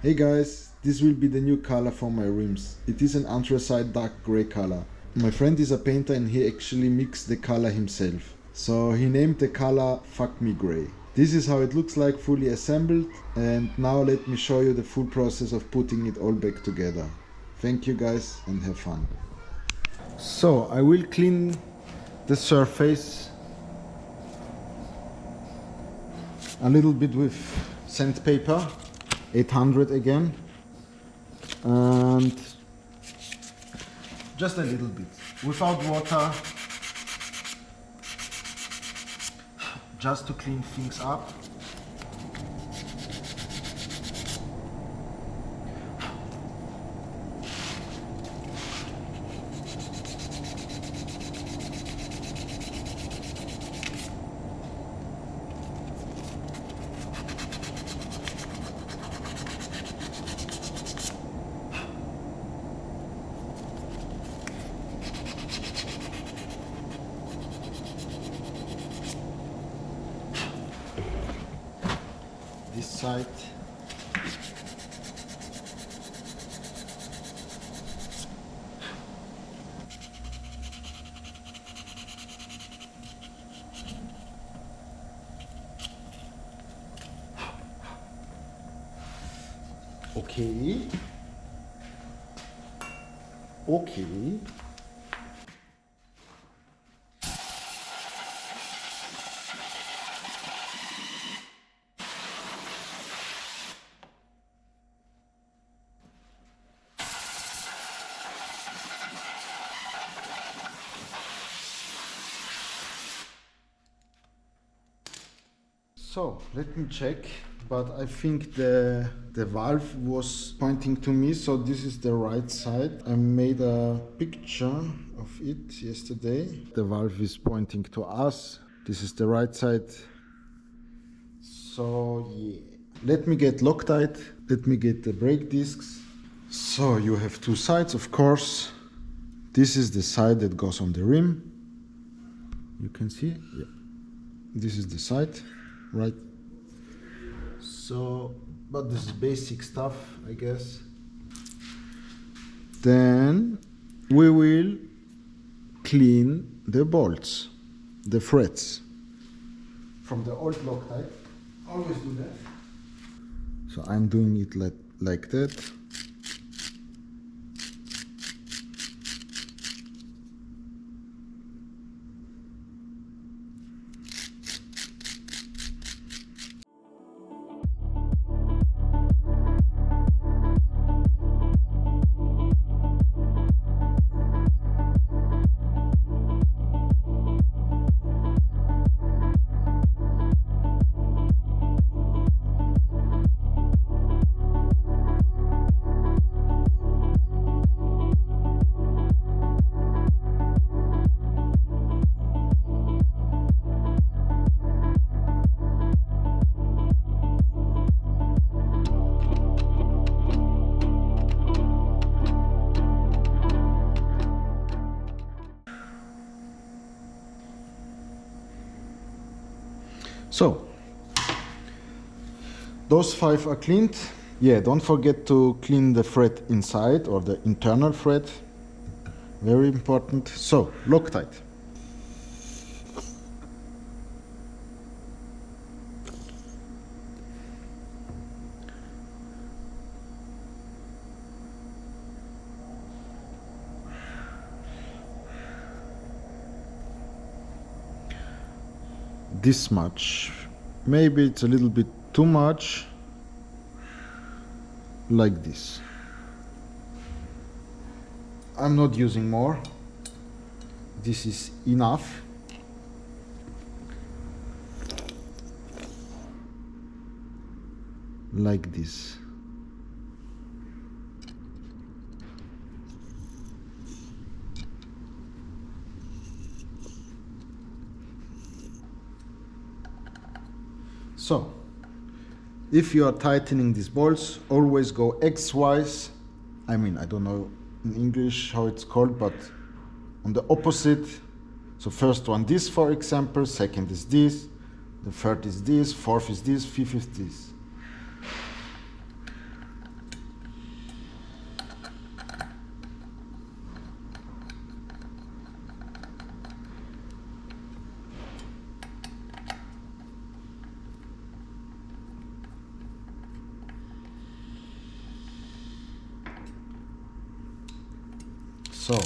Hey guys, this will be the new color for my rims. It is an anthracite dark gray color. My friend is a painter and he actually mixed the color himself. So he named the color Fuck Me Gray. This is how it looks like fully assembled, and now let me show you the full process of putting it all back together. Thank you guys and have fun. So I will clean the surface a little bit with sandpaper. 800 again, and just a little bit without water, just to clean things up. This side. Okay. Okay. So let me check, but I think the valve was pointing to me, so this is the right side. I made a picture of it yesterday. The valve is pointing to us. This is the right side. So yeah, let me get Loctite. Let me get the brake discs. So you have two sides, of course. This is the side that goes on the rim. You can see, yeah. This is the side. Right, so, but this is basic stuff, I guess. Then we will clean the bolts, the threads from the old Loctite. Always do that. So I'm doing it like that. So, those 5 are cleaned. Yeah, don't forget to clean the thread inside, or the internal thread. Very important. So, Loctite. This much, maybe it's a little bit too much, like this. I'm not using more, this is enough. Like this. So, if you are tightening these bolts, always go X-wise. I mean, I don't know in English how it's called, but on the opposite. So first one this, for example, second is this, the third is this, fourth is this, fifth is this. So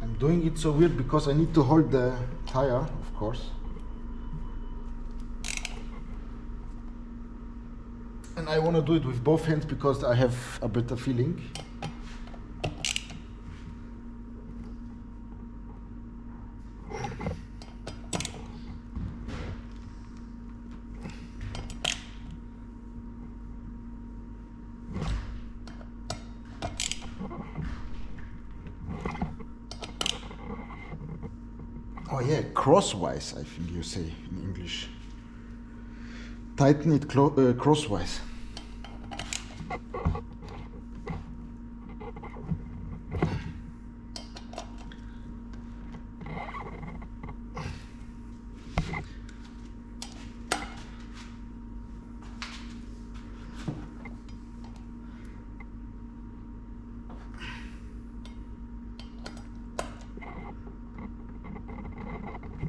I'm doing it so weird because I need to hold the tire, of course. And I want to do it with both hands because I have a better feeling. Oh yeah, crosswise, I think you say in English. Tighten it crosswise.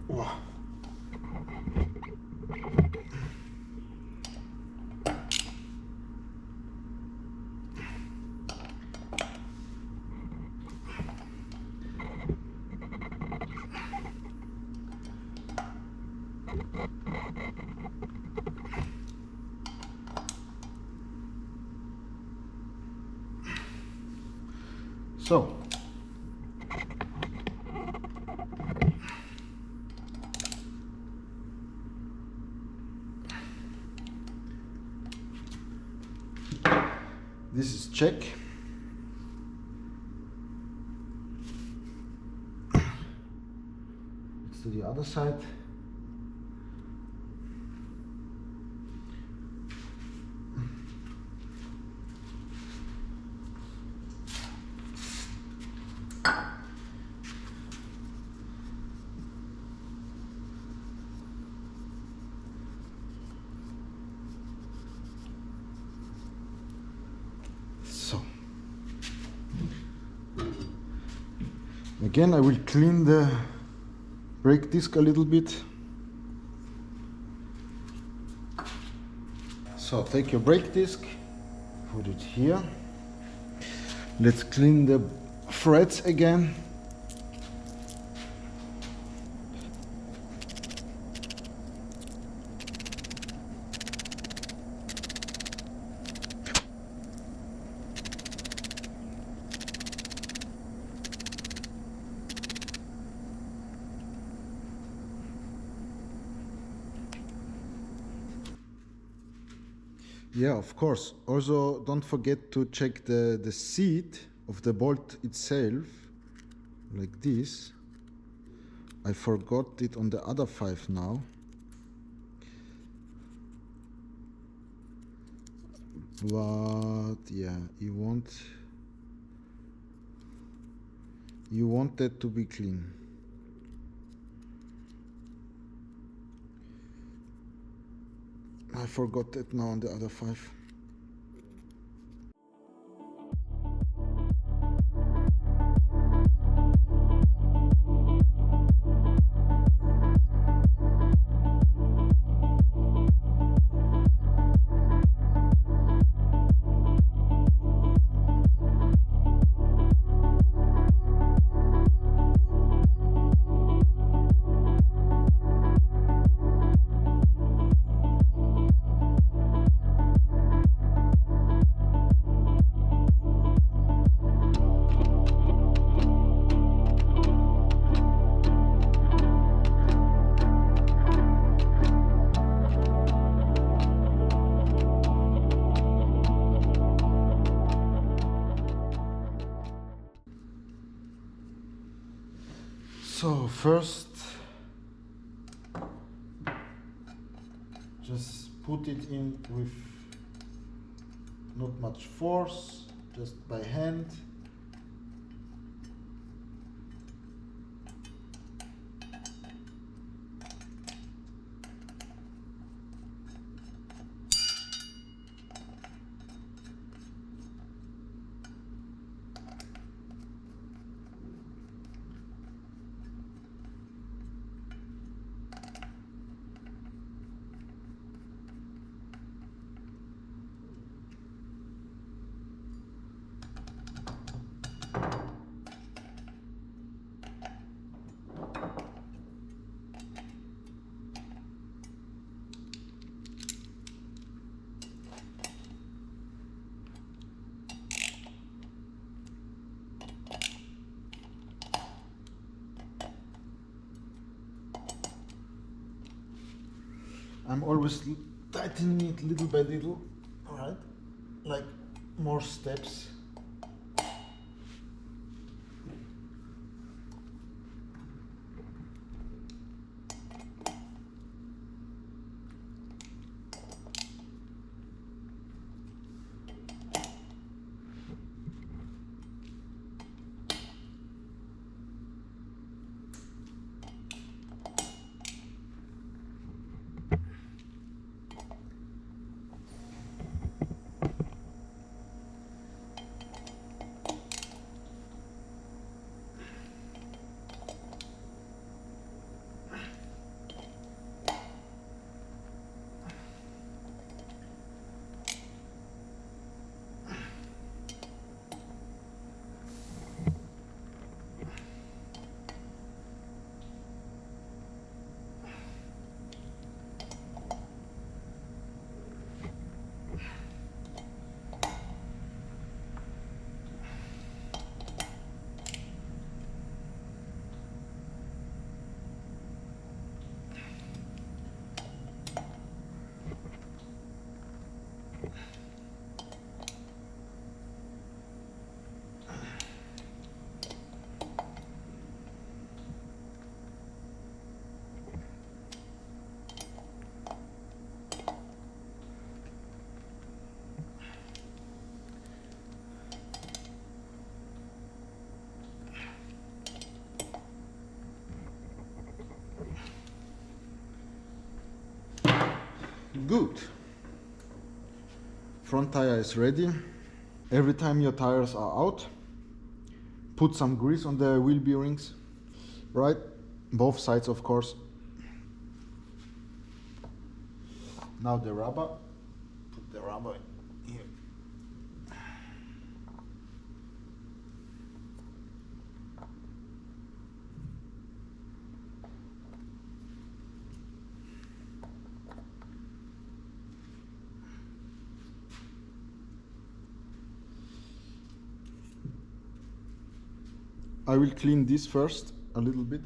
Wow. So this is check. Let's do the other side. So again, I will clean the brake disc a little bit. So take your brake disc, put it here. Let's clean the threads again. Yeah, of course. Also, don't forget to check the seat of the bolt itself, like this. I forgot it on the other 5 now. But yeah, you want that to be clean. I forgot that now on the other 5. So first, just put it in with not much force, just by hand. I'm always tightening it little by little, alright? Like more steps. Good. Front tire is ready. Every time your tires are out, put some grease on the wheel bearings, right? Both sides, of course. Now the rubber. Put the rubber here. I will clean this first a little bit.